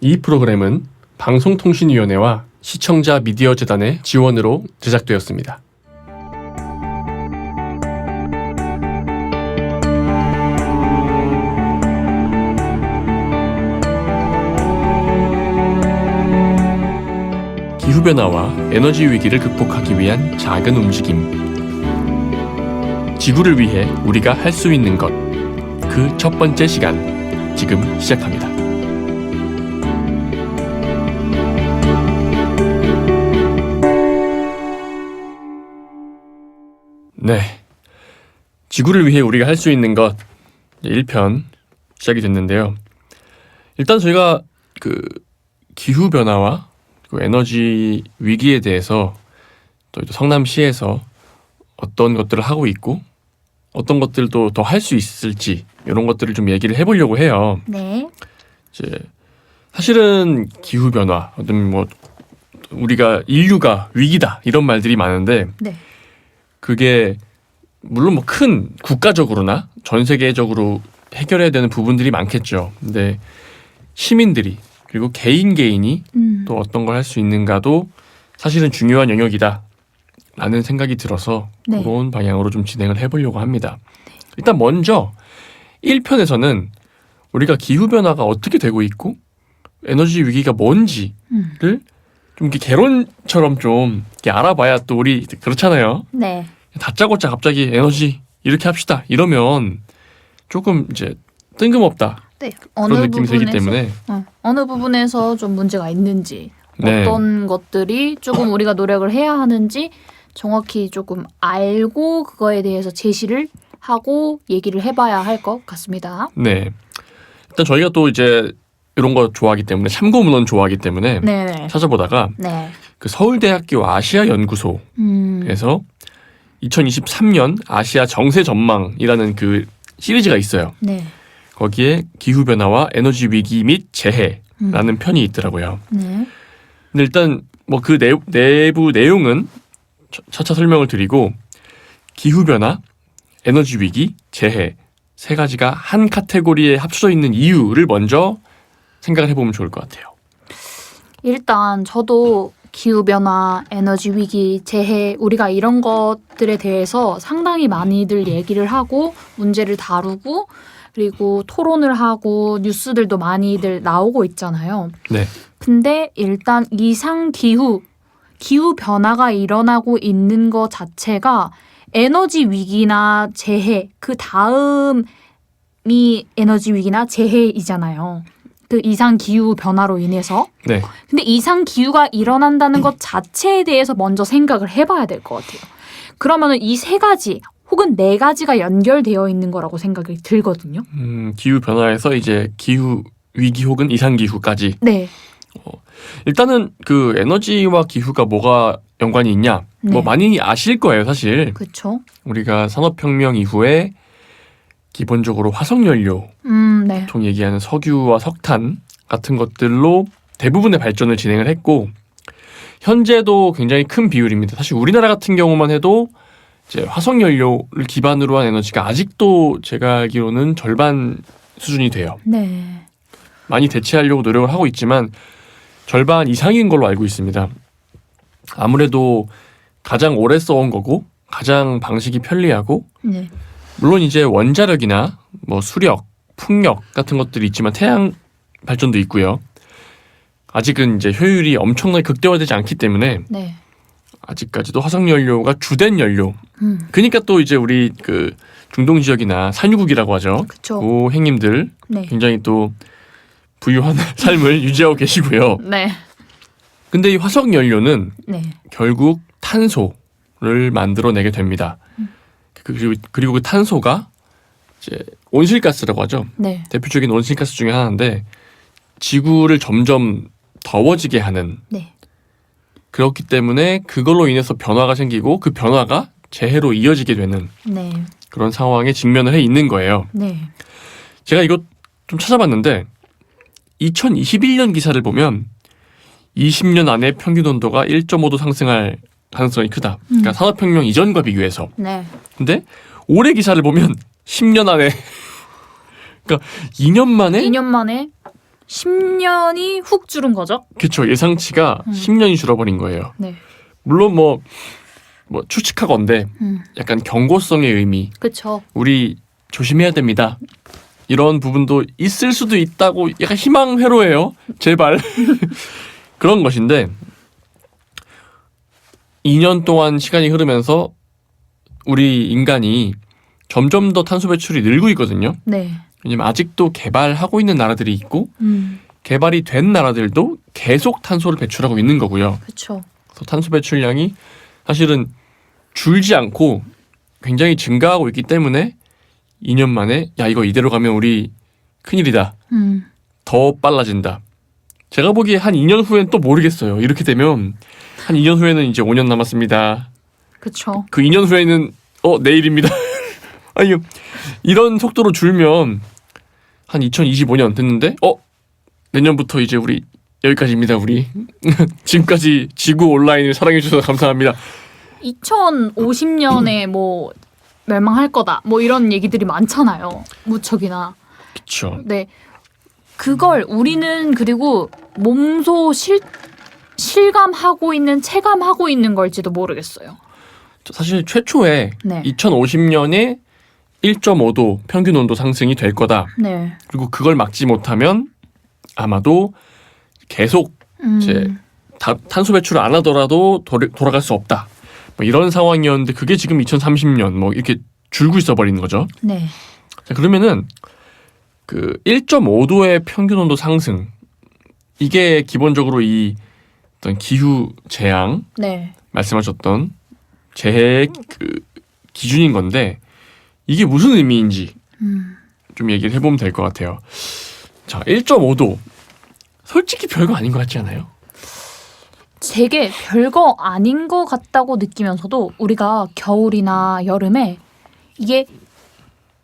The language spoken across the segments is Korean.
이 프로그램은 방송통신위원회와 시청자 미디어재단의 지원으로 제작되었습니다. 기후변화와 에너지 위기를 극복하기 위한 작은 움직임. 지구를 위해 우리가 할 수 있는 것. 그 첫 번째 시간, 지금 시작합니다. 네. 지구를 위해 우리가 할 수 있는 것 1편 시작이 됐는데요. 일단 저희가 기후변화와 에너지 위기에 대해서 또 성남시에서 어떤 것들을 하고 있고 어떤 것들도 더 할 수 있을지 이런 것들을 좀 얘기를 해보려고 해요. 네. 이제 사실은 기후변화, 어떤 우리가 인류가 위기다 이런 말들이 많은데 네. 그게 물론 큰 국가적으로나 전 세계적으로 해결해야 되는 부분들이 많겠죠. 근데 시민들이 그리고 개인이 또 어떤 걸 할 수 있는가도 사실은 중요한 영역이다 라는 생각이 들어서 네. 그런 방향으로 좀 진행을 해보려고 합니다. 일단 먼저 1편에서는 우리가 기후변화가 어떻게 되고 있고 에너지 위기가 뭔지를 좀 이렇게 개론처럼 좀 이렇게 알아봐야 또 우리 그렇잖아요. 네. 다짜고짜 갑자기 에너지 이렇게 합시다 이러면 조금 이제 뜬금없다. 네. 그런 느낌이 들기 때문에 어느 부분에서 좀 문제가 있는지 네. 어떤 것들이 조금 우리가 노력을 해야 하는지 정확히 조금 알고 그거에 대해서 제시를 하고 얘기를 해봐야 할 것 같습니다. 네. 일단 저희가 또 이제 이런 거 좋아하기 때문에 참고 문헌 좋아하기 때문에 네. 찾아보다가 네. 그 서울대학교 아시아 연구소에서 2023년 아시아 정세 전망이라는 그 시리즈가 있어요. 네. 거기에 기후변화와 에너지 위기 및 재해라는 편이 있더라고요. 네. 근데 일단 그 내부 내용은 차차 설명을 드리고 기후변화, 에너지 위기, 재해 세 가지가 한 카테고리에 합쳐져 있는 이유를 먼저 생각을 해보면 좋을 것 같아요. 일단 저도 기후변화, 에너지 위기, 재해 우리가 이런 것들에 대해서 상당히 많이들 얘기를 하고 문제를 다루고 그리고 토론을 하고 뉴스들도 많이들 나오고 있잖아요. 네. 근데 일단 기후 변화가 일어나고 있는 것 자체가 에너지 위기나 재해 그 다음이 에너지 위기나 재해이잖아요. 그 이상 기후 변화로 인해서. 네. 근데 이상 기후가 일어난다는 것 자체에 대해서 먼저 생각을 해봐야 될 것 같아요. 그러면은 이 세 가지 혹은 네 가지가 연결되어 있는 거라고 생각이 들거든요. 기후 변화에서 이제 기후 위기 혹은 이상 기후까지. 네. 일단은 그 에너지와 기후가 뭐가 연관이 있냐? 네. 많이 아실 거예요, 사실. 그렇죠. 우리가 산업혁명 이후에 기본적으로 화석연료, 네. 보통 얘기하는 석유와 석탄 같은 것들로 대부분의 발전을 진행을 했고 현재도 굉장히 큰 비율입니다. 사실 우리나라 같은 경우만 해도 이제 화석연료를 기반으로 한 에너지가 아직도 제가 알기로는 절반 수준이 돼요. 네. 많이 대체하려고 노력을 하고 있지만 절반 이상인 걸로 알고 있습니다. 아무래도 가장 오래 써온 거고 가장 방식이 편리하고 네. 물론 이제 원자력이나 수력, 풍력 같은 것들이 있지만 태양 발전도 있고요. 아직은 이제 효율이 엄청나게 극대화되지 않기 때문에 네. 아직까지도 화석연료가 주된 연료. 그러니까 또 이제 우리 그 중동 지역이나 산유국이라고 하죠. 그쵸. 그 행님들 네. 굉장히 또 부유한 삶을 유지하고 계시고요. 네. 근데 이 화석연료는 네. 결국 탄소를 만들어내게 됩니다. 그리고 그 탄소가 이제 온실가스라고 하죠. 네. 대표적인 온실가스 중에 하나인데 지구를 점점 더워지게 하는 네. 그렇기 때문에 그걸로 인해서 변화가 생기고 그 변화가 재해로 이어지게 되는 네. 그런 상황에 직면을 해 있는 거예요. 네. 제가 이거 좀 찾아봤는데 2021년 기사를 보면 20년 안에 평균 온도가 1.5도 상승할 가능성이 크다. 그러니까 산업혁명 이전과 비교해서. 네. 근데 올해 기사를 보면 10년 안에 그러니까 2년 만에 2년 만에 10년이 훅 줄은 거죠? 그쵸. 예상치가 10년이 줄어버린 거예요. 네. 물론 뭐 추측하건대 약간 경고성의 의미, 그쵸. 우리 조심해야 됩니다. 이런 부분도 있을 수도 있다고 약간 희망 회로예요. 제발. 그런 것인데 2년 동안 시간이 흐르면서 우리 인간이 점점 더 탄소 배출이 늘고 있거든요. 네. 왜냐면 아직도 개발하고 있는 나라들이 있고 개발이 된 나라들도 계속 탄소를 배출하고 있는 거고요. 그쵸. 그래서 탄소 배출량이 사실은 줄지 않고 굉장히 증가하고 있기 때문에 2년 만에 야 이거 이대로 가면 우리 큰일이다. 더 빨라진다. 제가 보기에 한 2년 후엔 또 모르겠어요. 이렇게 되면 한 2년 후에는 이제 5년 남았습니다. 그쵸. 그 2년 후에는 내일입니다. 아니 이런 속도로 줄면 한 2025년 됐는데 내년부터 이제 우리 여기까지입니다. 우리 지금까지 지구 온라인을 사랑해 주셔서 감사합니다. 2050년에 뭐 멸망할 거다. 뭐 이런 얘기들이 많잖아요. 무척이나. 그렇죠. 네. 그걸 우리는 그리고 몸소 실감하고 있는 체감하고 있는 걸지도 모르겠어요. 사실 최초에 네. 2050년에 1.5도 평균 온도 상승이 될 거다. 네. 그리고 그걸 막지 못하면 아마도 계속 이제 탄소 배출을 안 하더라도 돌아갈 수 없다. 뭐 이런 상황이었는데 그게 지금 2030년 뭐 이렇게 줄고 있어 버리는 거죠. 네. 자, 그러면은 그 1.5도의 평균 온도 상승 이게 기본적으로 이 어떤 기후 재앙 네. 말씀하셨던 재해의 그 기준인 건데 이게 무슨 의미인지 좀 얘기를 해보면 될 것 같아요. 자, 1.5도 솔직히 별거 아닌 것 같지 않아요? 되게 별거 아닌 것 같다고 느끼면서도 우리가 겨울이나 여름에 이게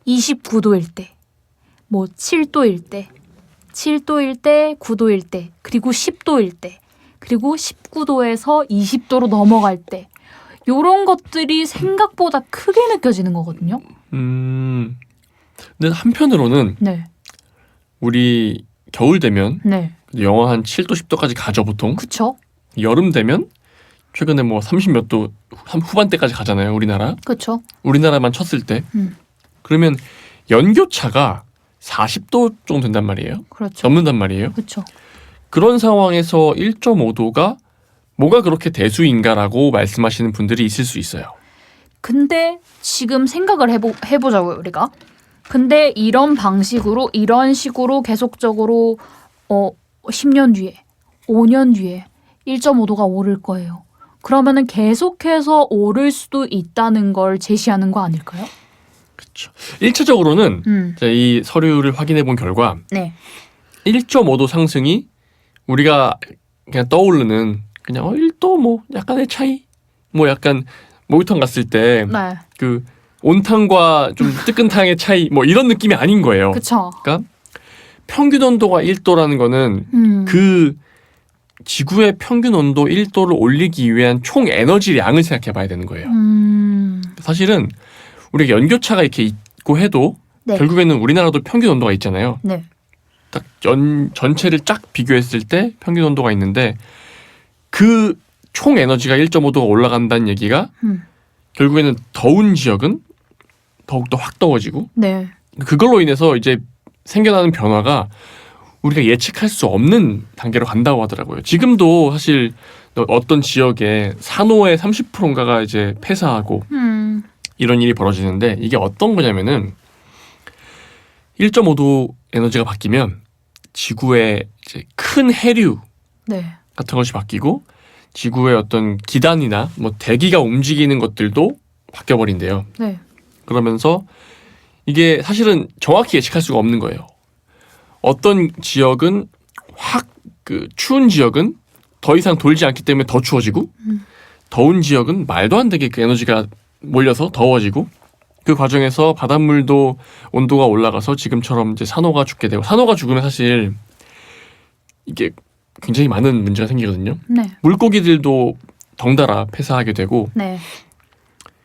29도일 때, 뭐 7도일 때, 7도일 때, 9도일 때, 그리고 10도일 때, 그리고 19도에서 20도로 넘어갈 때 요런 것들이 생각보다 크게 느껴지는 거거든요. 근데 한편으로는 네. 우리 겨울 되면 네. 영하 한 7도, 10도까지 가죠 보통. 그쵸? 여름 되면 최근에 뭐 30몇 도 후반대까지 가잖아요. 우리나라. 그쵸? 우리나라만 쳤을 때. 그러면 연교차가 40도 정도 된단 말이에요. 그렇죠. 넘는단 말이에요. 그쵸. 그런 상황에서 1.5도가 뭐가 그렇게 대수인가라고 말씀하시는 분들이 있을 수 있어요. 근데 지금 생각을 해보자고요, 우리가. 근데 이런 방식으로, 이런 식으로 계속적으로 10년 뒤에, 5년 뒤에 1.5도가 오를 거예요. 그러면은 계속해서 오를 수도 있다는 걸 제시하는 거 아닐까요? 그렇죠. 1차적으로는 이 서류를 확인해 본 결과 네. 1.5도 상승이 우리가 그냥 떠오르는 그냥 1도 뭐 약간의 차이 뭐 약간 목욕탕 갔을 때 네. 그 온탕과 좀 뜨끈탕의 차이 뭐 이런 느낌이 아닌 거예요. 그쵸. 그러니까 평균 온도가 1도라는 거는 그 지구의 평균 온도 1도를 올리기 위한 총 에너지량을 생각해 봐야 되는 거예요. 사실은 우리가 연교차가 이렇게 있고 해도 네. 결국에는 우리나라도 평균 온도가 있잖아요. 네. 딱 전체를 쫙 비교했을 때 평균 온도가 있는데 그 총 에너지가 1.5도가 올라간다는 얘기가 결국에는 더운 지역은 더욱더 확 더워지고 네. 그걸로 인해서 이제 생겨나는 변화가 우리가 예측할 수 없는 단계로 간다고 하더라고요. 지금도 사실 어떤 지역에 산호의 30%인가가 이제 폐사하고 이런 일이 벌어지는데 이게 어떤 거냐면은 1.5도 에너지가 바뀌면 지구의 이제 큰 해류 네. 같은 것이 바뀌고 지구의 어떤 기단이나 뭐 대기가 움직이는 것들도 바뀌어 버린대요. 네. 그러면서 이게 사실은 정확히 예측할 수가 없는 거예요. 어떤 지역은 확 그 추운 지역은 더 이상 돌지 않기 때문에 더 추워지고 더운 지역은 말도 안 되게 그 에너지가 몰려서 더워지고 그 과정에서 바닷물도 온도가 올라가서 지금처럼 이제 산호가 죽게 되고 산호가 죽으면 사실 이게 굉장히 많은 문제가 생기거든요. 네. 물고기들도 덩달아 폐사하게 되고 네.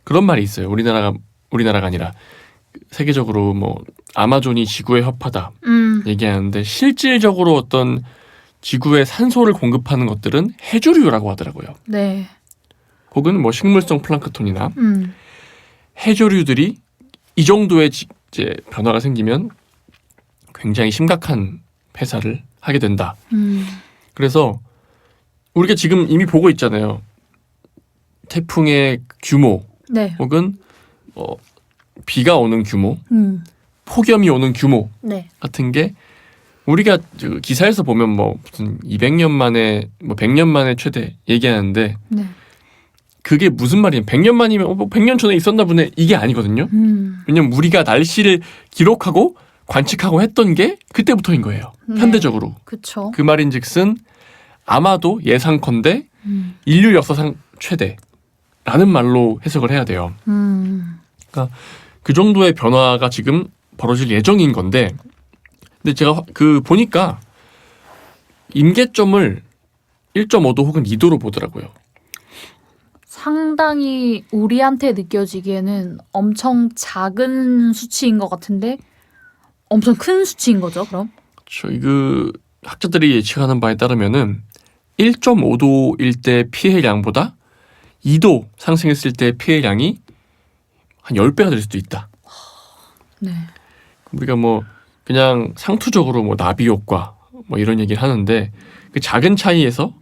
그런 말이 있어요. 우리나라가 아니라 세계적으로 뭐 아마존이 지구에 협하다 얘기하는데 실질적으로 어떤 지구에 산소를 공급하는 것들은 해조류라고 하더라고요. 네. 혹은 뭐 식물성 플랑크톤이나 해조류들이 이 정도의 이제 변화가 생기면 굉장히 심각한 폐사를 하게 된다. 그래서 우리가 지금 이미 보고 있잖아요. 태풍의 규모 네. 혹은 비가 오는 규모, 폭염이 오는 규모 네. 같은 게 우리가 그 기사에서 보면 뭐 무슨 200년 만에 뭐 100년 만에 최대 얘기하는데 네. 그게 무슨 말이에요? 100년 만이면 뭐 100년 전에 있었나 보네. 이게 아니거든요. 왜냐면 우리가 날씨를 기록하고 관측하고 했던 게 그때부터인 거예요. 네. 현대적으로. 그쵸. 그 말인즉슨 아마도 예상컨대 인류 역사상 최대라는 말로 해석을 해야 돼요. 그러니까 그 정도의 변화가 지금 벌어질 예정인 건데, 근데 제가 그 보니까 임계점을 1.5도 혹은 2도로 보더라고요. 상당히 우리한테 느껴지기에는 엄청 작은 수치인 것 같은데 엄청 큰 수치인 거죠, 그럼? 그렇죠. 그 학자들이 예측하는 바에 따르면은 1.5도일 때 피해량보다 2도 상승했을 때 피해량이 한 10배가 될 수도 있다. 네. 우리가 뭐 그냥 상투적으로 뭐 나비 효과 뭐 이런 얘기를 하는데 그 작은 차이에서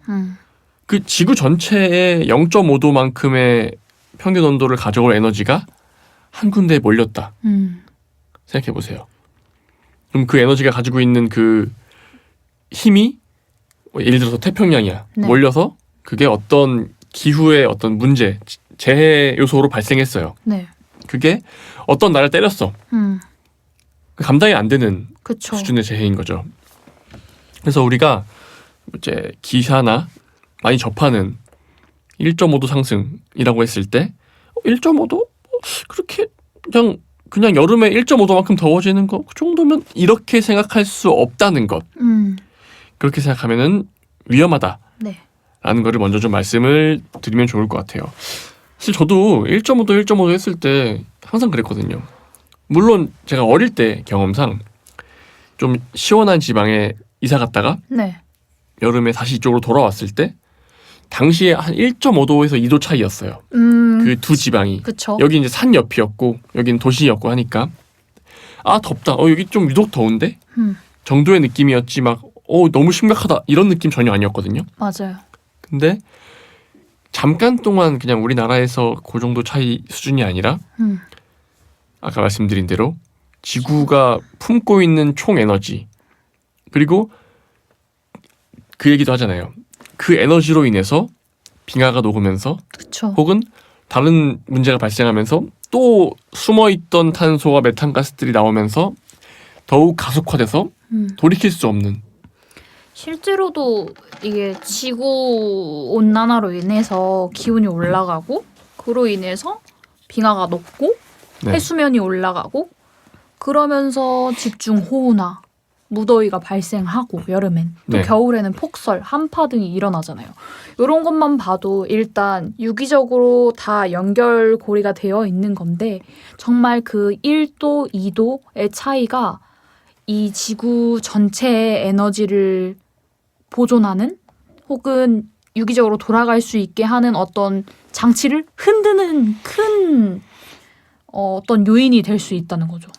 그 지구 전체의 0.5도만큼의 평균 온도를 가져올 에너지가 한 군데에 몰렸다. 생각해 보세요. 그럼 그 에너지가 가지고 있는 그 힘이 예를 들어서 태평양이야. 네. 몰려서 그게 어떤 기후의 어떤 문제, 재해 요소로 발생했어요. 네. 그게 어떤 나라를 때렸어. 감당이 안 되는 그쵸. 수준의 재해인 거죠. 그래서 우리가 이제 기사나 많이 접하는 1.5도 상승이라고 했을 때 1.5도 그렇게 그냥 여름에 1.5도만큼 더워지는 거 그 정도면 이렇게 생각할 수 없다는 것. 그렇게 생각하면은 위험하다라는 네. 거를 먼저 좀 말씀을 드리면 좋을 것 같아요. 사실 저도 1.5도 했을 때 항상 그랬거든요. 물론 제가 어릴 때 경험상 좀 시원한 지방에 이사 갔다가 네. 여름에 다시 이쪽으로 돌아왔을 때 당시에 한 1.5도에서 2도 차이였어요. 그 두 지방이. 그쵸. 여기 이제 산 옆이었고 여기는 도시였고 하니까 아 덥다. 여기 좀 유독 더운데 정도의 느낌이었지 막 너무 심각하다 이런 느낌 전혀 아니었거든요. 맞아요. 근데 잠깐 동안 그냥 우리나라에서 그 정도 차이 수준이 아니라 아까 말씀드린 대로 지구가 품고 있는 총 에너지 그리고 그 얘기도 하잖아요. 그 에너지로 인해서 빙하가 녹으면서 그쵸. 혹은 다른 문제가 발생하면서 또 숨어있던 탄소와 메탄가스들이 나오면서 더욱 가속화돼서 돌이킬 수 없는 실제로도 이게 지구 온난화로 인해서 기온이 올라가고 그로 인해서 빙하가 녹고 네. 해수면이 올라가고 그러면서 집중호우나 무더위가 발생하고 여름엔 또 네. 겨울에는 폭설, 한파 등이 일어나잖아요. 이런 것만 봐도 일단 유기적으로 다 연결고리가 되어 있는 건데 정말 그 1도, 2도의 차이가 이 지구 전체의 에너지를 보존하는 혹은 유기적으로 돌아갈 수 있게 하는 어떤 장치를 흔드는 큰 어떤 요인이 될 수 있다는 거죠.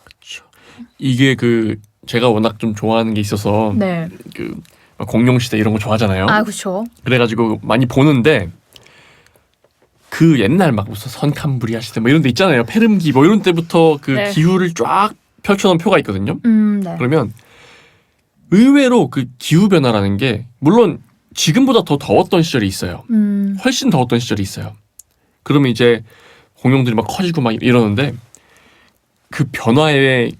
이게 그 제가 워낙 좀 좋아하는 게 있어서 네. 그 공룡시대 이런 거 좋아하잖아요. 아, 그렇죠. 그래가지고 많이 보는데 그 옛날 막 무슨 선캄브리아 시대 뭐 이런 데 있잖아요. 페름기 뭐 이런 때부터 그 네. 기후를 쫙 펼쳐놓은 표가 있거든요. 네. 그러면 의외로 그 기후 변화라는 게 물론 지금보다 더 더웠던 시절이 있어요. 훨씬 더웠던 시절이 있어요. 그러면 이제 공룡들이 막 커지고 막 이러는데 그 변화의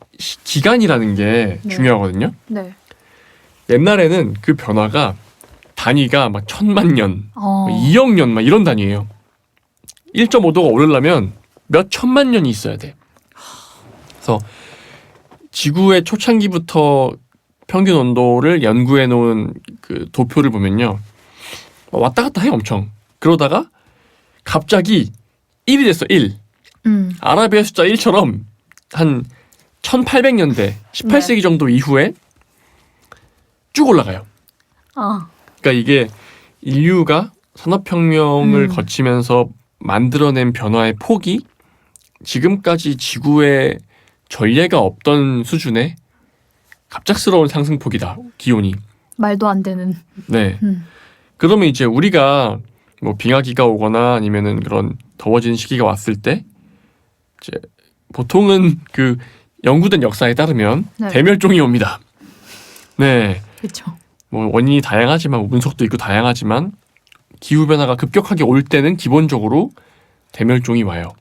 기간이라는 게 네. 중요하거든요. 네. 옛날에는 그 변화가 단위가 막 1000만 년, 2억 년 막 이런 단위예요. 1.5도가 오르려면 몇 천만 년이 있어야 돼. 그래서 지구의 초창기부터 평균 온도를 연구해 놓은 그 도표를 보면요. 왔다 갔다 해 엄청. 그러다가 갑자기 1이 됐어. 1. 아라비아 숫자 1처럼 한 1800년대 18세기 정도 이후에 쭉 올라가요. 그러니까 이게 인류가 산업혁명을 거치면서 만들어낸 변화의 폭이 지금까지 지구에 전례가 없던 수준의 갑작스러운 상승폭이다. 기온이. 말도 안 되는. 네. 그러면 이제 우리가 뭐 빙하기가 오거나 아니면은 그런 더워지는 시기가 왔을 때 이제 보통은 그 연구된 역사에 따르면 네. 대멸종이 옵니다. 네. 그렇죠. 뭐 원인이 다양하지만 운석도 있고 다양하지만 기후 변화가 급격하게 올 때는 기본적으로 대멸종이 와요.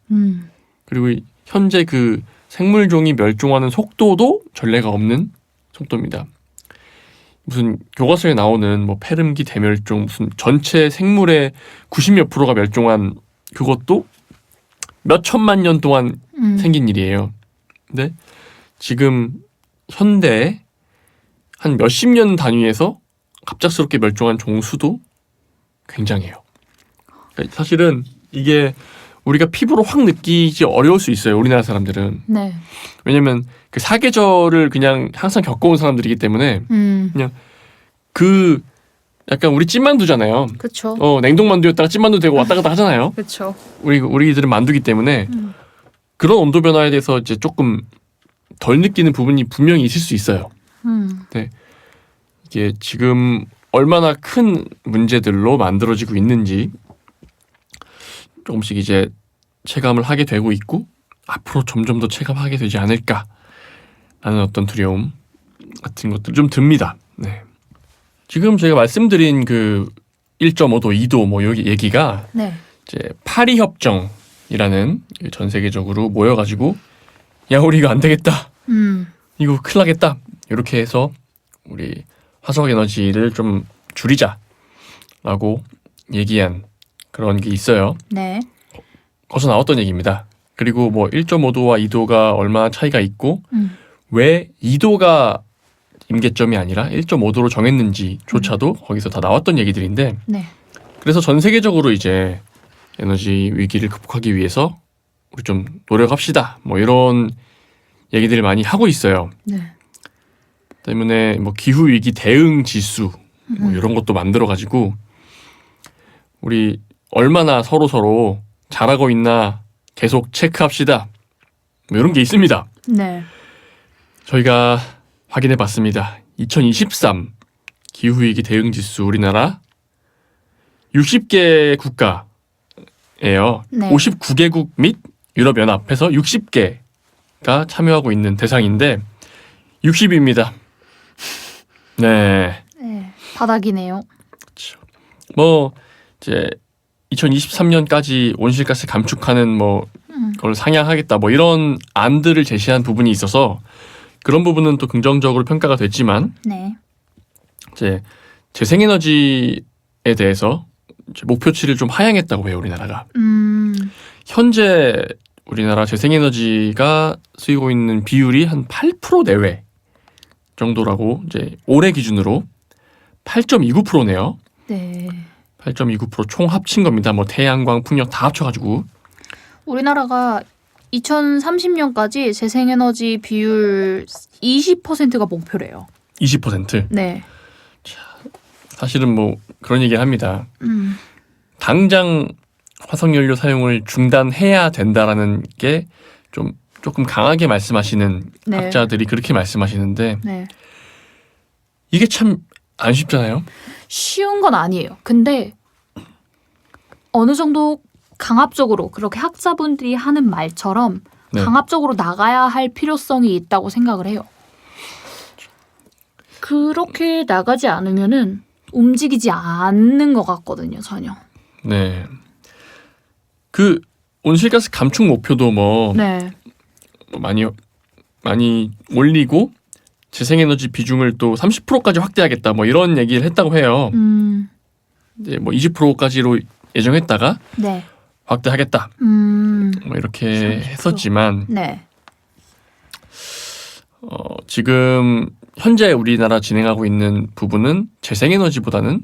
그리고 현재 그 생물종이 멸종하는 속도도 전례가 없는 속도입니다. 무슨 교과서에 나오는 뭐 페름기 대멸종 무슨 전체 생물의 90몇 프로가 멸종한 그것도 몇 천만 년 동안 생긴 일이에요. 근데 지금 현대에 한 몇십 년 단위에서 갑작스럽게 멸종한 종수도 굉장해요. 그러니까 사실은 이게 우리가 피부로 확 느끼기 어려울 수 있어요. 우리나라 사람들은. 네. 왜냐면 그 사계절을 그냥 항상 겪어온 사람들이기 때문에 그냥 그 약간 우리 찐만두잖아요. 그렇죠. 냉동만두였다가 찐만두 되고 왔다 갔다 하잖아요. 그렇죠. 우리들은 만두기 때문에 그런 온도 변화에 대해서 이제 조금 덜 느끼는 부분이 분명히 있을 수 있어요. 네. 이게 지금 얼마나 큰 문제들로 만들어지고 있는지 조금씩 이제 체감을 하게 되고 있고 앞으로 점점 더 체감하게 되지 않을까라는 어떤 두려움 같은 것들 좀 듭니다. 네. 지금 제가 말씀드린 그 1.5도, 2도 뭐 여기 얘기가 네. 이제 파리 협정이라는 전 세계적으로 모여가지고 야 우리 이거 안 되겠다, 이거 큰일 나겠다 이렇게 해서 우리 화석 에너지를 좀 줄이자라고 얘기한 그런 게 있어요. 네. 거기서 나왔던 얘기입니다. 그리고 뭐 1.5도와 2도가 얼마나 차이가 있고 왜 2도가 임계점이 아니라 1.5도로 정했는지조차도 거기서 다 나왔던 얘기들인데 네. 그래서 전 세계적으로 이제 에너지 위기를 극복하기 위해서 우리 좀 노력합시다. 뭐 이런 얘기들을 많이 하고 있어요. 네. 때문에 뭐 기후 위기 대응 지수 뭐 이런 것도 만들어 가지고 우리 얼마나 서로 잘하고 있나 계속 체크합시다. 뭐 이런 게 있습니다. 네. 저희가 확인해 봤습니다. 2023 기후 위기 대응 지수 우리나라 60개 국가예요. 네. 59개국 및 유럽연합에서 60개가 참여하고 있는 대상인데 60위입니다. 네. 네. 바닥이네요. 그렇죠. 뭐 이제 2023년까지 온실가스 감축하는 뭐 그걸 상향하겠다 뭐 이런 안들을 제시한 부분이 있어서 그런 부분은 또 긍정적으로 평가가 됐지만 네. 이제 재생에너지에 대해서 이제 목표치를 좀 하향했다고 해요, 우리나라가. 현재 우리나라 재생에너지가 쓰이고 있는 비율이 한 8% 내외 정도라고 이제 올해 기준으로 8.29%네요. 네. 8.29% 총 합친 겁니다. 뭐 태양광, 풍력 다 합쳐가지고. 우리나라가 2030년까지 재생에너지 비율 20%가 목표래요. 20%. 네. 사실은 뭐 그런 얘기를 합니다. 당장 화석연료 사용을 중단해야 된다라는 게 좀 조금 강하게 말씀하시는 네. 학자들이 그렇게 말씀하시는데 네. 이게 참 안 쉽잖아요. 쉬운 건 아니에요. 근데 어느 정도 강압적으로 그렇게 학자분들이 하는 말처럼 네. 강압적으로 나가야 할 필요성이 있다고 생각을 해요. 그렇게 나가지 않으면은 움직이지 않는 것 같거든요, 전혀. 네. 그 온실가스 감축 목표도 뭐 네. 많이 올리고 재생에너지 비중을 또 30%까지 확대하겠다 뭐 이런 얘기를 했다고 해요. 이제 뭐 20%까지로 예정했다가 네. 확대하겠다. 뭐 이렇게 30%. 했었지만 네. 지금 현재 우리나라 진행하고 있는 부분은 재생에너지보다는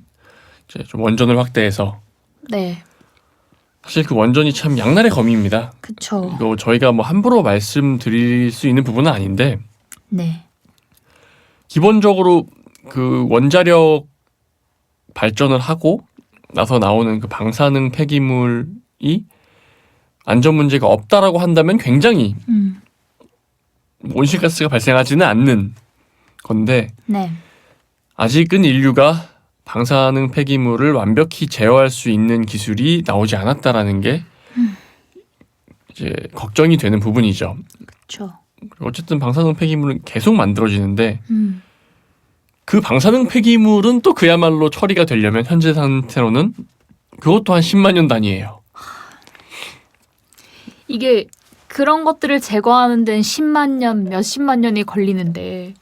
이제 좀 원전을 확대해서 네. 사실 그 원전이 참 양날의 검입니다. 그쵸. 이거 저희가 뭐 함부로 말씀드릴 수 있는 부분은 아닌데 네. 기본적으로 그 원자력 발전을 하고 나서 나오는 그 방사능 폐기물이 안전 문제가 없다라고 한다면 굉장히 온실가스가 발생하지는 않는 건데 네. 아직은 인류가 방사능 폐기물을 완벽히 제어할 수 있는 기술이 나오지 않았다라는 게 이제 걱정이 되는 부분이죠. 그쵸. 어쨌든 방사능 폐기물은 계속 만들어지는데 음. 그 방사능 폐기물은 또 그야말로 처리가 되려면 현재 상태로는 그것도 한 10만 년 단위예요. 이게 그런 것들을 제거하는 데는 10만 년, 몇십만 년이 걸리는데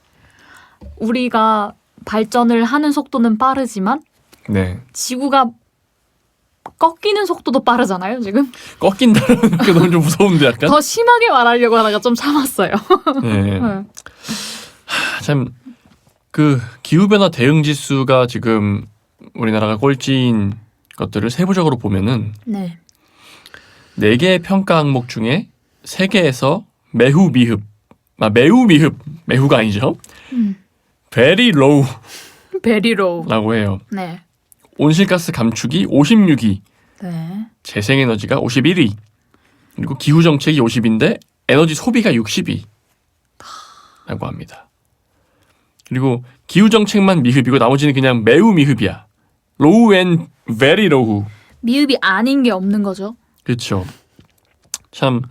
우리가 발전을 하는 속도는 빠르지만 네. 지구가 꺾이는 속도도 빠르잖아요, 지금. 꺾인다는 게 너무 좀 무서운데 약간. 더 심하게 말하려고 하다가 좀 참았어요. 네. 네. 참 그 기후변화 대응 지수가 지금 우리나라가 꼴찌인 것들을 세부적으로 보면은 네. 4개의 평가 항목 중에 3개에서 매우 미흡, 매우가 아니죠. very low라고 베리로. 해요. 네. 온실가스 감축이 56위, 네. 재생에너지가 51위, 그리고 기후정책이 50인데 에너지 소비가 60위라고 합니다. 그리고 기후정책만 미흡이고 나머지는 그냥 매우 미흡이야. low and very low. 미흡이 아닌 게 없는 거죠. 그렇죠. 참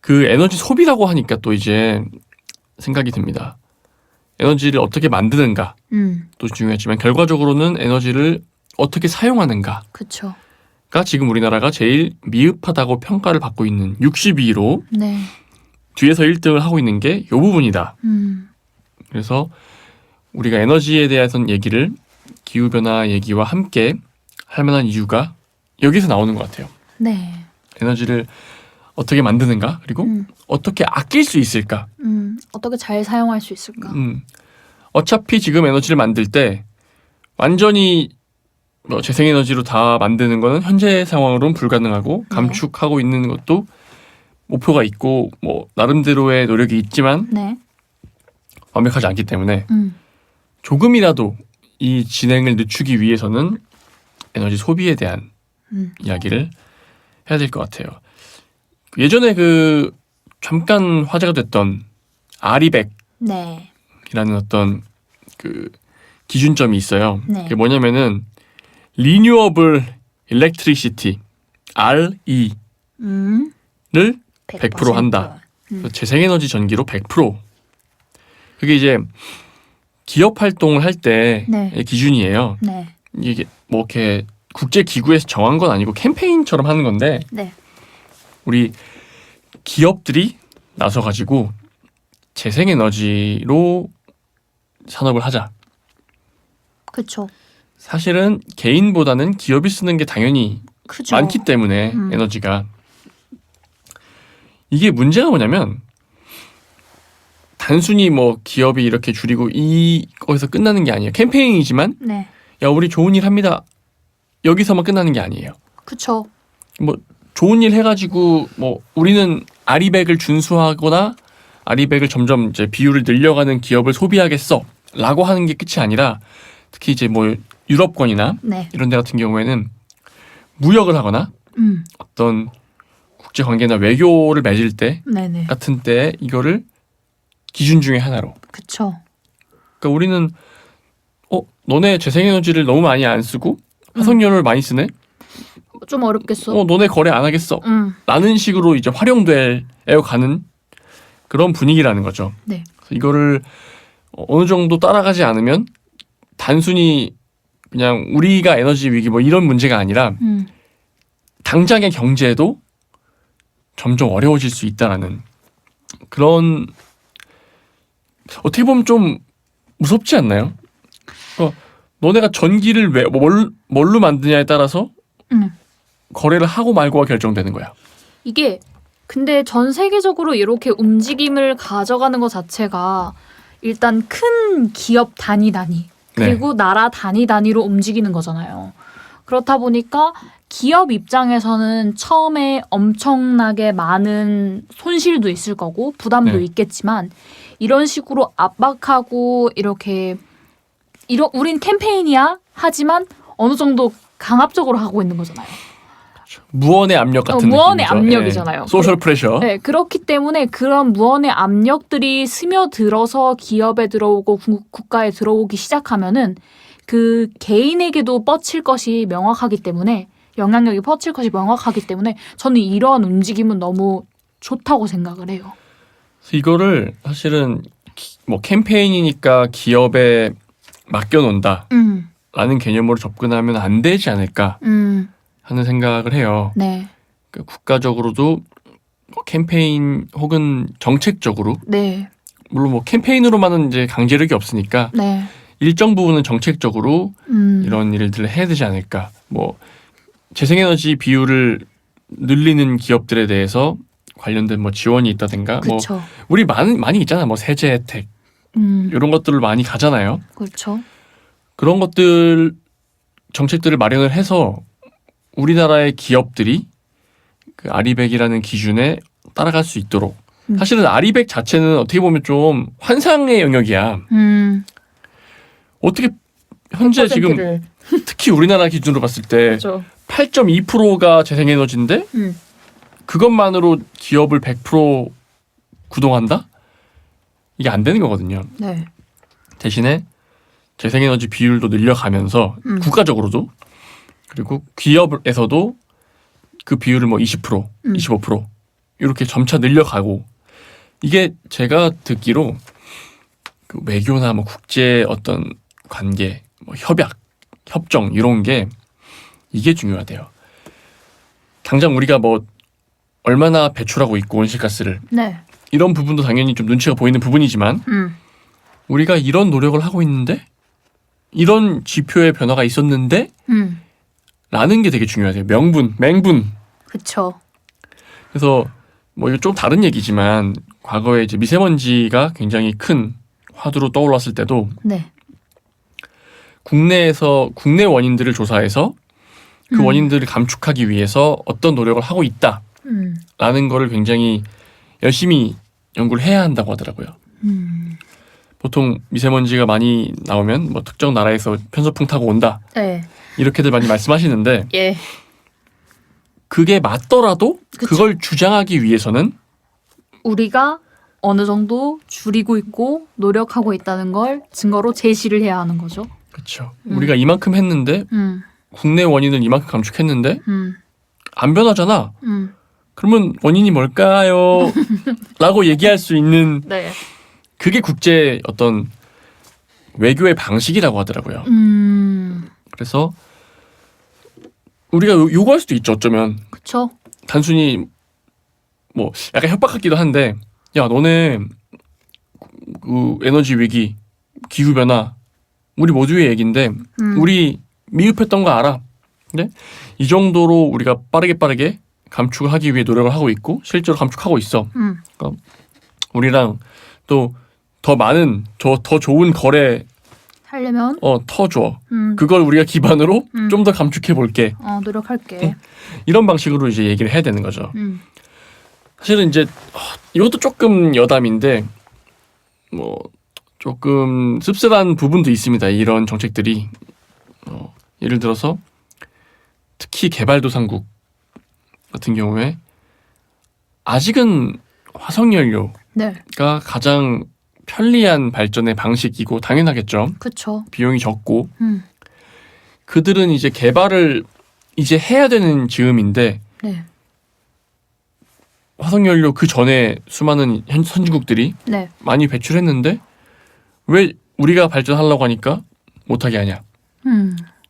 그 에너지 소비라고 하니까 또 이제 생각이 듭니다. 에너지를 어떻게 만드는가 또 중요하지만 결과적으로는 에너지를 어떻게 사용하는가가 그쵸. 지금 우리나라가 제일 미흡하다고 평가를 받고 있는 62위로 네. 뒤에서 1등을 하고 있는 게 이 부분이다. 그래서 우리가 에너지에 대해서는 얘기를 기후변화 얘기와 함께 할 만한 이유가 여기서 나오는 것 같아요. 네. 에너지를 어떻게 만드는가 그리고 어떻게 아낄 수 있을까. 어떻게 잘 사용할 수 있을까. 어차피 지금 에너지를 만들 때 완전히 뭐 재생에너지로 다 만드는 거는 현재 상황으로는 불가능하고 감축하고 있는 것도 목표가 있고 뭐 나름대로의 노력이 있지만 네. 완벽하지 않기 때문에 조금이라도 이 진행을 늦추기 위해서는 에너지 소비에 대한 이야기를 해야 될 것 같아요. 예전에 그 잠깐 화제가 됐던 아리백이라는 네. 어떤 그 기준점이 있어요. 네. 그게 뭐냐면은 Renewable Electricity RE를 음. 100% 한다. 재생에너지 전기로 100%. 그게 이제 기업 활동을 할 때 네. 기준이에요. 네. 이게 뭐 이렇게 국제 기구에서 정한 건 아니고 캠페인처럼 하는 건데 네. 우리 기업들이 나서 가지고 재생에너지로 산업을 하자. 그쵸. 사실은 개인보다는 기업이 쓰는 게 당연히 그죠. 많기 때문에 에너지가 이게 문제가 뭐냐면 단순히 뭐 기업이 이렇게 줄이고 이거에서 끝나는 게 아니에요. 캠페인이지만 네. 야 우리 좋은 일 합니다. 여기서만 끝나는 게 아니에요. 그쵸. 뭐 좋은 일 해가지고 뭐 우리는 아리백을 준수하거나 아리백을 점점 이제 비율을 늘려가는 기업을 소비하겠어라고 하는 게 끝이 아니라 특히 이제 뭐 유럽권이나 네. 이런 데 같은 경우에는 무역을 하거나 어떤 국제 관계나 외교를 맺을 때 네네. 같은 때 이거를 기준 중에 하나로. 그쵸. 그러니까 우리는 너네 재생에너지를 너무 많이 안 쓰고 화석연료를 많이 쓰네. 좀 어렵겠어. 너네 거래 안 하겠어. 라는 식으로 이제 활용되어 가는 그런 분위기라는 거죠. 네. 그래서 이거를 어느 정도 따라가지 않으면 단순히 그냥 우리가 에너지 위기 뭐 이런 문제가 아니라 당장의 경제도 점점 어려워질 수 있다라는 그런 어떻게 보면 좀 무섭지 않나요? 너네가 전기를 뭘로 만드냐에 따라서 거래를 하고 말고가 결정되는 거야. 이게 근데 전 세계적으로 이렇게 움직임을 가져가는 것 자체가 일단 큰 기업 단위 그리고 나라 단위로 움직이는 거잖아요. 그렇다 보니까 기업 입장에서는 처음에 엄청나게 많은 손실도 있을 거고 부담도 네. 있겠지만 이런 식으로 압박하고 이렇게 우린 캠페인이야 하지만 어느 정도 강압적으로 하고 있는 거잖아요. 무언의 압력 같은 무언의 느낌이죠. 압력이잖아요. 예. 소셜 프레셔. 네, 그렇기 때문에 그런 무언의 압력들이 스며들어서 기업에 들어오고 국가에 들어오기 시작하면은 그 개인에게도 뻗칠 것이 명확하기 때문에 영향력이 뻗칠 것이 명확하기 때문에 저는 이러한 움직임은 너무 좋다고 생각을 해요. 그래서 이거를 사실은 뭐 캠페인이니까 기업에 맡겨놓는다라는 개념으로 접근하면 안 되지 않을까 하는 생각을 해요. 네, 그러니까 국가적으로도 뭐 캠페인 혹은 정책적으로 네, 물론 뭐 캠페인으로만은 이제 강제력이 없으니까 네, 일정 부분은 정책적으로 이런 일들을 해야 되지 않을까. 뭐 재생에너지 비율을 늘리는 기업들에 대해서 관련된 뭐 지원이 있다든가 뭐 그렇죠. 우리 많이 있잖아. 뭐 세제 혜택 이런 것들을 많이 가잖아요. 그렇죠. 그런 것들 정책들을 마련을 해서 우리나라의 기업들이 그 아리백이라는 기준에 따라갈 수 있도록 사실은 아리백 자체는 어떻게 보면 좀 환상의 영역이야. 어떻게 현재 지금 퍼센트를. 특히 우리나라 기준으로 봤을 때 그렇죠. 8.2%가 재생에너지인데 그것만으로 기업을 100% 구동한다? 이게 안 되는 거거든요. 네, 대신에 재생에너지 비율도 늘려가면서 국가적으로도 그리고 기업에서도 그 비율을 뭐 20%, 25% 이렇게 점차 늘려가고 이게 제가 듣기로 그 외교나 뭐 국제 어떤 관계, 뭐 협약, 협정 이런 게 이게 중요하대요. 당장 우리가 뭐 얼마나 배출하고 있고 온실가스를 네, 이런 부분도 당연히 좀 눈치가 보이는 부분이지만 우리가 이런 노력을 하고 있는데 이런 지표의 변화가 있었는데 라는 게 되게 중요하대요. 맹분. 그렇죠. 그래서 뭐 이거 좀 다른 얘기지만 과거에 이제 미세먼지가 굉장히 큰 화두로 떠올랐을 때도 네, 국내 원인들을 조사해서 그 원인들을 감축하기 위해서 어떤 노력을 하고 있다라는 거를 굉장히 열심히 연구를 해야 한다고 하더라고요. 보통 미세먼지가 많이 나오면 뭐 특정 나라에서 편서풍 타고 온다 네, 이렇게들 많이 말씀하시는데 예, 그게 맞더라도 그쵸. 그걸 주장하기 위해서는 우리가 어느 정도 줄이고 있고 노력하고 있다는 걸 증거로 제시를 해야 하는 거죠. 그렇죠. 우리가 이만큼 했는데 음, 국내 원인을 이만큼 감축했는데 음, 안 변하잖아. 그러면 원인이 뭘까요? 라고 얘기할 수 있는 네, 그게 국제 어떤 외교의 방식이라고 하더라고요. 그래서 우리가 요구할 수도 있죠. 어쩌면 그렇죠. 단순히 뭐 약간 협박 같기도 한데 야 너네 그 에너지 위기, 기후 변화 우리 모두의 얘기인데 우리 미흡했던 거 알아. 근데 이 정도로 우리가 빠르게 감축을 하기 위해 노력을 하고 있고 실제로 감축하고 있어. 그러니까 우리랑 또 더 많은 더 좋은 거래 하려면 터줘. 그걸 우리가 기반으로 좀 더 감축해 볼게. 노력할게. 이런 방식으로 이제 얘기를 해야 되는 거죠. 사실은 이제 이것도 조금 여담인데 뭐 조금 씁쓸한 부분도 있습니다. 이런 정책들이 예를 들어서 특히 개발도상국 같은 경우에 아직은 화석연료가 네, 가장 편리한 발전의 방식이고 당연하겠죠. 그렇죠. 비용이 적고 그들은 이제 개발을 이제 해야 되는 즈음인데 네, 화석연료 그 전에 수많은 선진국들이 네, 많이 배출했는데 왜 우리가 발전하려고 하니까 못하게 하냐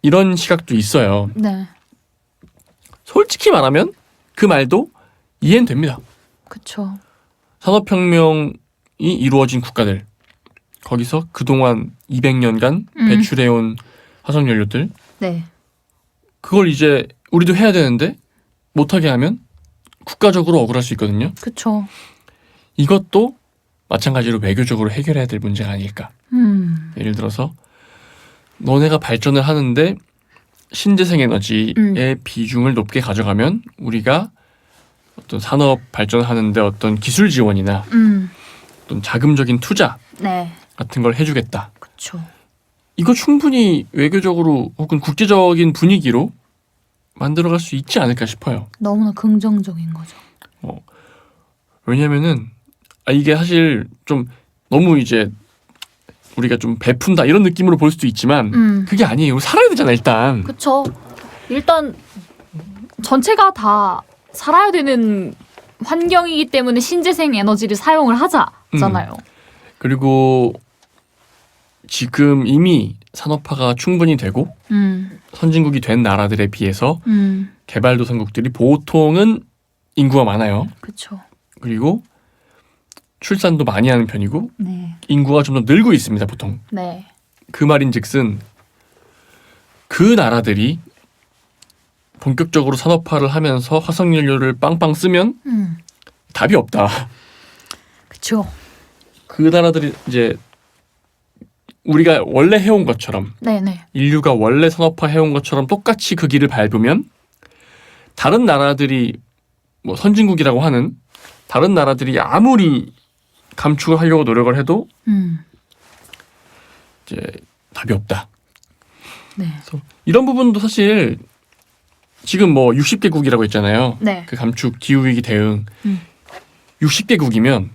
이런 시각도 있어요. 네, 솔직히 말하면 그 말도 이해는 됩니다. 그렇죠. 산업혁명이 이루어진 국가들 거기서 그동안 200년간 배출해온 화석연료들 네, 그걸 이제 우리도 해야 되는데 못하게 하면 국가적으로 억울할 수 있거든요. 그렇죠. 이것도 마찬가지로 외교적으로 해결해야 될 문제가 아닐까. 예를 들어서 너네가 발전을 하는데 신재생 에너지의 비중을 높게 가져가면 우리가 어떤 산업 발전하는데 어떤 기술 지원이나 어떤 자금적인 투자 네. 같은 걸 해주겠다. 그렇죠. 이거 충분히 외교적으로 혹은 국제적인 분위기로 만들어갈 수 있지 않을까 싶어요. 너무나 긍정적인 거죠. 왜냐면은 이게 사실 좀 너무 이제 우리가 좀 베푼다 이런 느낌으로 볼 수도 있지만 그게 아니에요. 살아야 되잖아 일단. 그렇죠. 일단 전체가 다 살아야 되는 환경이기 때문에 신재생 에너지를 사용을 하자잖아요. 그리고 지금 이미 산업화가 충분히 되고 선진국이 된 나라들에 비해서 개발도상국들이 보통은 인구가 많아요. 그렇죠. 그리고 출산도 많이 하는 편이고 네. 인구가 좀 더 늘고 있습니다. 보통. 네. 그 말인즉슨 그 나라들이 본격적으로 산업화를 하면서 화석연료를 빵빵 쓰면 답이 없다. 그렇죠. 그 나라들이 이제 우리가 원래 해온 것처럼 네네. 인류가 원래 산업화 해온 것처럼 똑같이 그 길을 밟으면 다른 나라들이 뭐 선진국이라고 하는 다른 나라들이 아무리 감축을 하려고 노력을 해도 이제 답이 없다. 네. 그래서 이런 부분도 사실 지금 뭐 60개국이라고 했잖아요. 네. 그 감축 기후위기 대응 60개국이면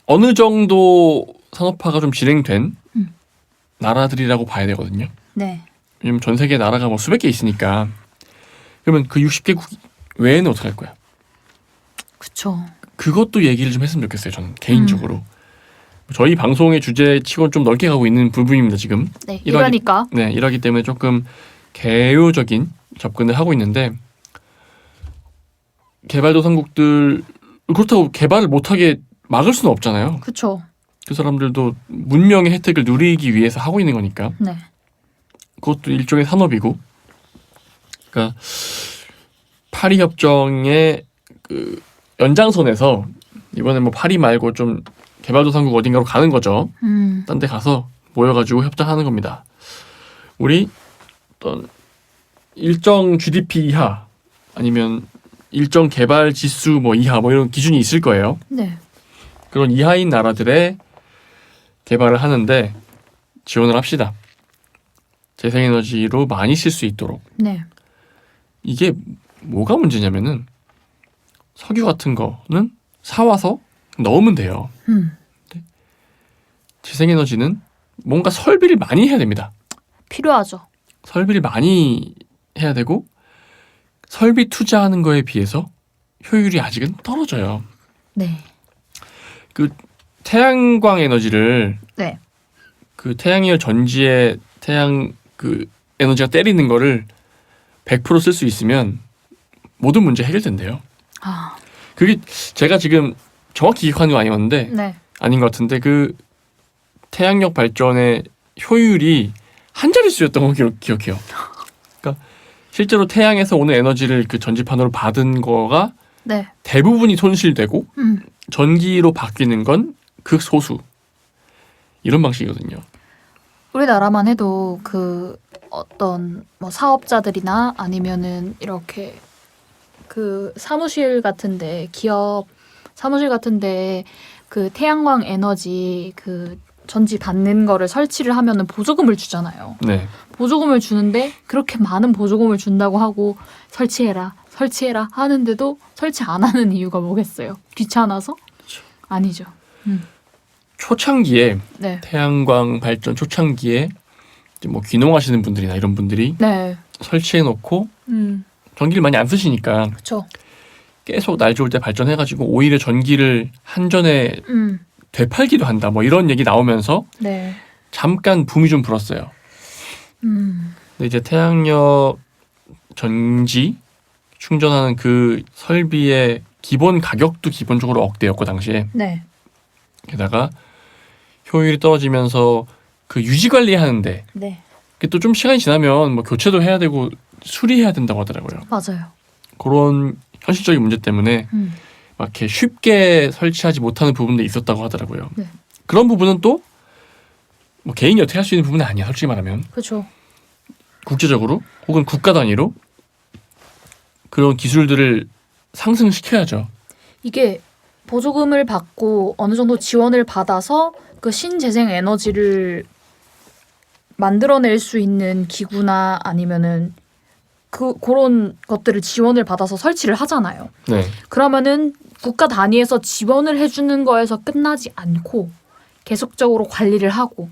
어느 정도 산업화가 좀 진행된 나라들이라고 봐야 되거든요. 네. 왜냐면 전 세계 나라가 뭐 수백 개 있으니까 그러면 그 60개국 외에는 어떻게 할 거야? 그렇죠. 그것도 얘기를 좀 했으면 좋겠어요. 저는 개인적으로. 저희 방송의 주제치고는 좀 넓게 가고 있는 부분입니다. 지금. 네. 이러니까. 네. 이러기 때문에 조금 개요적인 접근을 하고 있는데 개발도상국들 그렇다고 개발을 못하게 막을 수는 없잖아요. 그렇죠. 그 사람들도 문명의 혜택을 누리기 위해서 하고 있는 거니까. 네. 그것도 일종의 산업이고. 그러니까 파리 협정의 그 연장선에서 이번에 뭐 파리 말고 좀 개발도상국 어딘가로 가는 거죠. 딴 데 가서 모여가지고 협정하는 겁니다. 우리 어떤 일정 GDP 이하 아니면 일정 개발 지수 뭐 이하 뭐 이런 기준이 있을 거예요. 네. 그런 이하인 나라들의 개발을 하는데 지원을 합시다. 재생에너지로 많이 쓸 수 있도록. 네. 이게 뭐가 문제냐면은 석유 같은 거는 사와서 넣으면 돼요. 재생에너지는 뭔가 설비를 많이 해야 됩니다. 필요하죠. 설비를 많이 해야 되고 설비 투자하는 거에 비해서 효율이 아직은 떨어져요. 네. 그 태양광 에너지를 네. 그 태양열 전지에 태양 그 에너지가 때리는 거를 100% 쓸 수 있으면 모든 문제 해결된대요. 아. 그게 제가 지금 정확히 기억하는 거 아니었는데 네. 아닌 것 같은데 그 태양력 발전의 효율이 한 자릿수였던 거 기억해요. 그러니까 실제로 태양에서 오는 에너지를 그 전지판으로 받은 거가 네. 대부분이 손실되고 전기로 바뀌는 건 극소수 이런 방식이거든요. 우리나라만 해도 그 어떤 뭐 사업자들이나 아니면은 이렇게 그 사무실 같은데 기업 사무실 같은데 그 태양광 에너지 그 전지 받는 거를 설치를 하면은 보조금을 주잖아요. 네. 보조금을 주는데 그렇게 많은 보조금을 준다고 하고 설치해라 하는데도 설치 안 하는 이유가 뭐겠어요? 귀찮아서? 그렇죠. 아니죠. 초창기에 네. 태양광 발전 초창기에 이제 뭐 귀농하시는 분들이나 이런 분들이 네. 설치해 놓고 전기를 많이 안 쓰시니까 그렇죠. 계속 날 좋을 때 발전해가지고 오히려 전기를 한전에 되팔기도 한다 뭐 이런 얘기 나오면서 네. 잠깐 붐이 좀 불었어요. 근데 이제 태양력 전지 충전하는 그 설비의 기본 가격도 기본적으로 억대였고 당시에 네. 게다가 효율이 떨어지면서 그 유지 관리하는데 네. 그게 또 좀 시간이 지나면 뭐 교체도 해야 되고 수리해야 된다고 하더라고요. 맞아요. 그런 현실적인 문제 때문에 막 이렇게 쉽게 설치하지 못하는 부분도 있었다고 하더라고요. 네. 그런 부분은 또 뭐 개인이 어떻게 할 수 있는 부분은 아니야. 솔직히 말하면 그렇죠. 국제적으로 혹은 국가 단위로 그런 기술들을 상승시켜야죠. 이게 보조금을 받고 어느 정도 지원을 받아서 그 신재생 에너지를 만들어낼 수 있는 기구나 아니면은 그런 것들을 지원을 받아서 설치를 하잖아요. 네. 그러면은 국가 단위에서 지원을 해주는 거에서 끝나지 않고 계속적으로 관리를 하고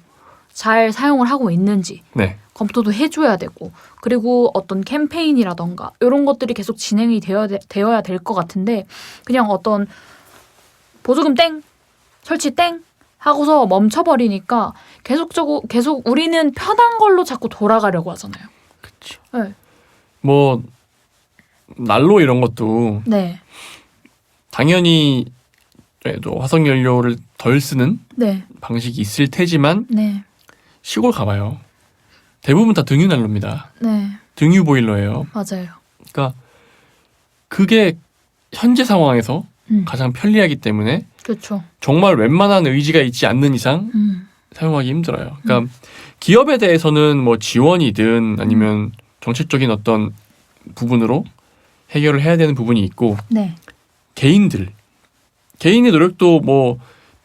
잘 사용을 하고 있는지 네. 검토도 해줘야 되고 그리고 어떤 캠페인이라던가 이런 것들이 계속 진행이 되어야 될 것 같은데 그냥 어떤 보조금 땡 설치 땡 하고서 멈춰버리니까 계속 우리는 편한 걸로 자꾸 돌아가려고 하잖아요. 그렇죠. 네. 뭐 난로 이런 것도 네. 당연히 또 화석 연료를 덜 쓰는 네. 방식이 있을 테지만 네. 시골 가봐요. 대부분 다 등유 난로입니다. 네. 등유 보일러예요. 맞아요. 그러니까 그게 현재 상황에서 가장 편리하기 때문에 그렇죠. 정말 웬만한 의지가 있지 않는 이상 사용하기 힘들어요. 그러니까 기업에 대해서는 뭐 지원이든 아니면 정책적인 어떤 부분으로 해결을 해야 되는 부분이 있고 네. 개인의 노력도 뭐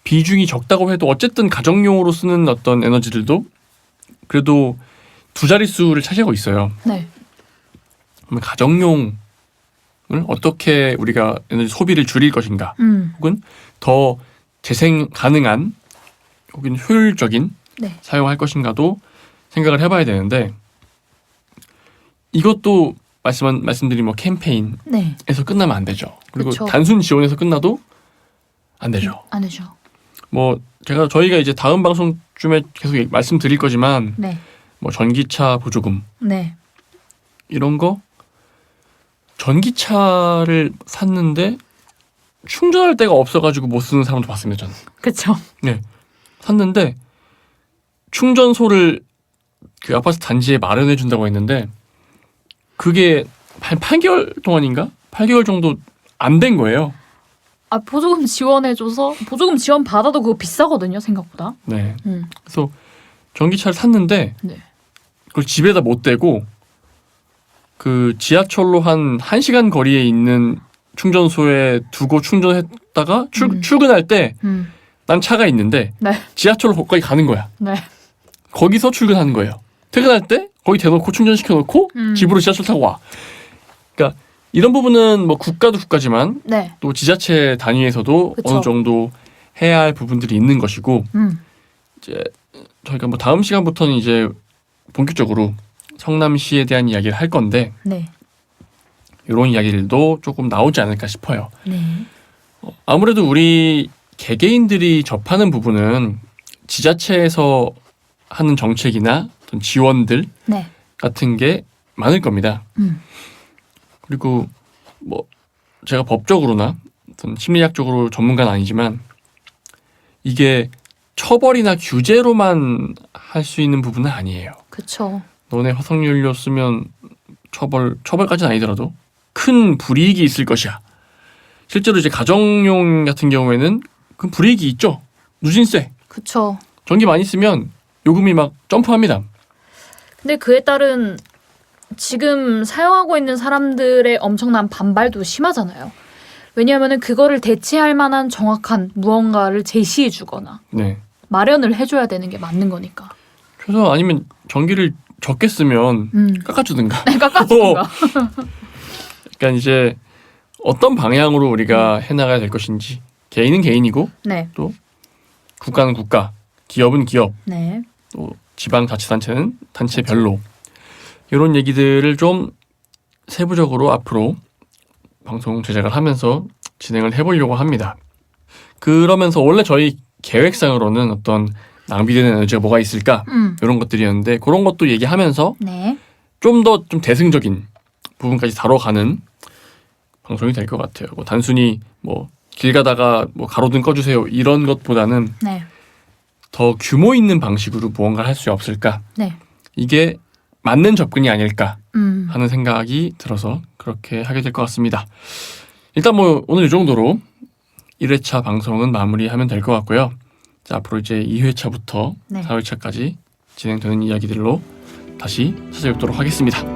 비중이 적다고 해도 어쨌든 가정용으로 쓰는 어떤 에너지들도 그래도 두 자릿수를 차지하고 있어요. 네. 그러면 가정용을 어떻게 우리가 에너지 소비를 줄일 것인가 혹은 더 재생 가능한 혹은 효율적인 네. 사용할 것인가도 생각을 해봐야 되는데 이것도 말씀드린 뭐 캠페인에서 네. 끝나면 안 되죠. 그리고 그쵸. 단순 지원에서 끝나도 안 되죠. 안 되죠. 뭐 저희가 이제 다음 방송쯤에 계속 말씀드릴 거지만 네. 뭐 전기차 보조금 네. 이런 거 전기차를 샀는데 충전할 데가 없어가지고 못 쓰는 사람도 봤습니다. 저는. 그렇죠. 네. 샀는데 충전소를 그 아파트 단지에 마련해 준다고 했는데 그게 한 8개월 동안인가? 8개월 정도 안 된 거예요. 아 보조금 지원해줘서 보조금 지원 받아도 그거 비싸거든요 생각보다. 네. 그래서 전기차를 샀는데 네. 그걸 집에다 못 대고 그 지하철로 한 1시간 거리에 있는 충전소에 두고 충전했다가 출근할 때 난 차가 있는데 네. 지하철로 거기까지 가는 거야. 네. 거기서 출근하는 거예요. 퇴근할 때 거기 대놓고 충전시켜놓고 집으로 지하철 타고 와. 그러니까 이런 부분은 뭐 국가도 국가지만 네. 또 지자체 단위에서도 그쵸. 어느 정도 해야 할 부분들이 있는 것이고 이제 저희가 뭐 다음 시간부터는 이제 본격적으로 성남시에 대한 이야기를 할 건데 네. 이런 이야기들도 조금 나오지 않을까 싶어요. 네. 아무래도 우리 개개인들이 접하는 부분은 지자체에서 하는 정책이나 어떤 지원들 네. 같은 게 많을 겁니다. 그리고 뭐 제가 법적으로나 어떤 심리학적으로 전문가는 아니지만 이게 처벌이나 규제로만 할 수 있는 부분은 아니에요. 그렇죠. 너네 화석연료 쓰면 처벌까지는 아니더라도 큰 불이익이 있을 것이야. 실제로 이제 가정용 같은 경우에는 그 불이익이 있죠. 누진세. 그렇죠. 전기 많이 쓰면 요금이 막 점프합니다. 근데 그에 따른 지금 사용하고 있는 사람들의 엄청난 반발도 심하잖아요. 왜냐하면 그거를 대체할 만한 정확한 무언가를 제시해 주거나 네. 마련을 해줘야 되는 게 맞는 거니까. 그래서 아니면 전기를 적게 쓰면 깎아주든가. 깎아주든가. 그러니까 이제 어떤 방향으로 우리가 해나가야 될 것인지 개인은 개인이고 네. 또 국가는 국가, 기업은 기업, 네. 또 지방자치단체는 단체별로 이런 얘기들을 좀 세부적으로 앞으로 방송 제작을 하면서 진행을 해보려고 합니다. 그러면서 원래 저희 계획상으로는 어떤 낭비되는 에너지가 뭐가 있을까 이런 것들이었는데 그런 것도 얘기하면서 네. 좀 더 좀 대승적인 부분까지 다뤄가는 방송이 될 것 같아요. 뭐 단순히 뭐 길 가다가 뭐 가로등 꺼주세요 이런 것보다는 네. 더 규모 있는 방식으로 무언가를 할 수 없을까? 네. 이게 맞는 접근이 아닐까 음. 하는 생각이 들어서 그렇게 하게 될 것 같습니다. 일단 뭐 오늘 이 정도로 1회차 방송은 마무리하면 될 것 같고요. 자, 앞으로 이제 2회차부터 네. 4회차까지 진행되는 이야기들로 다시 찾아뵙도록 하겠습니다.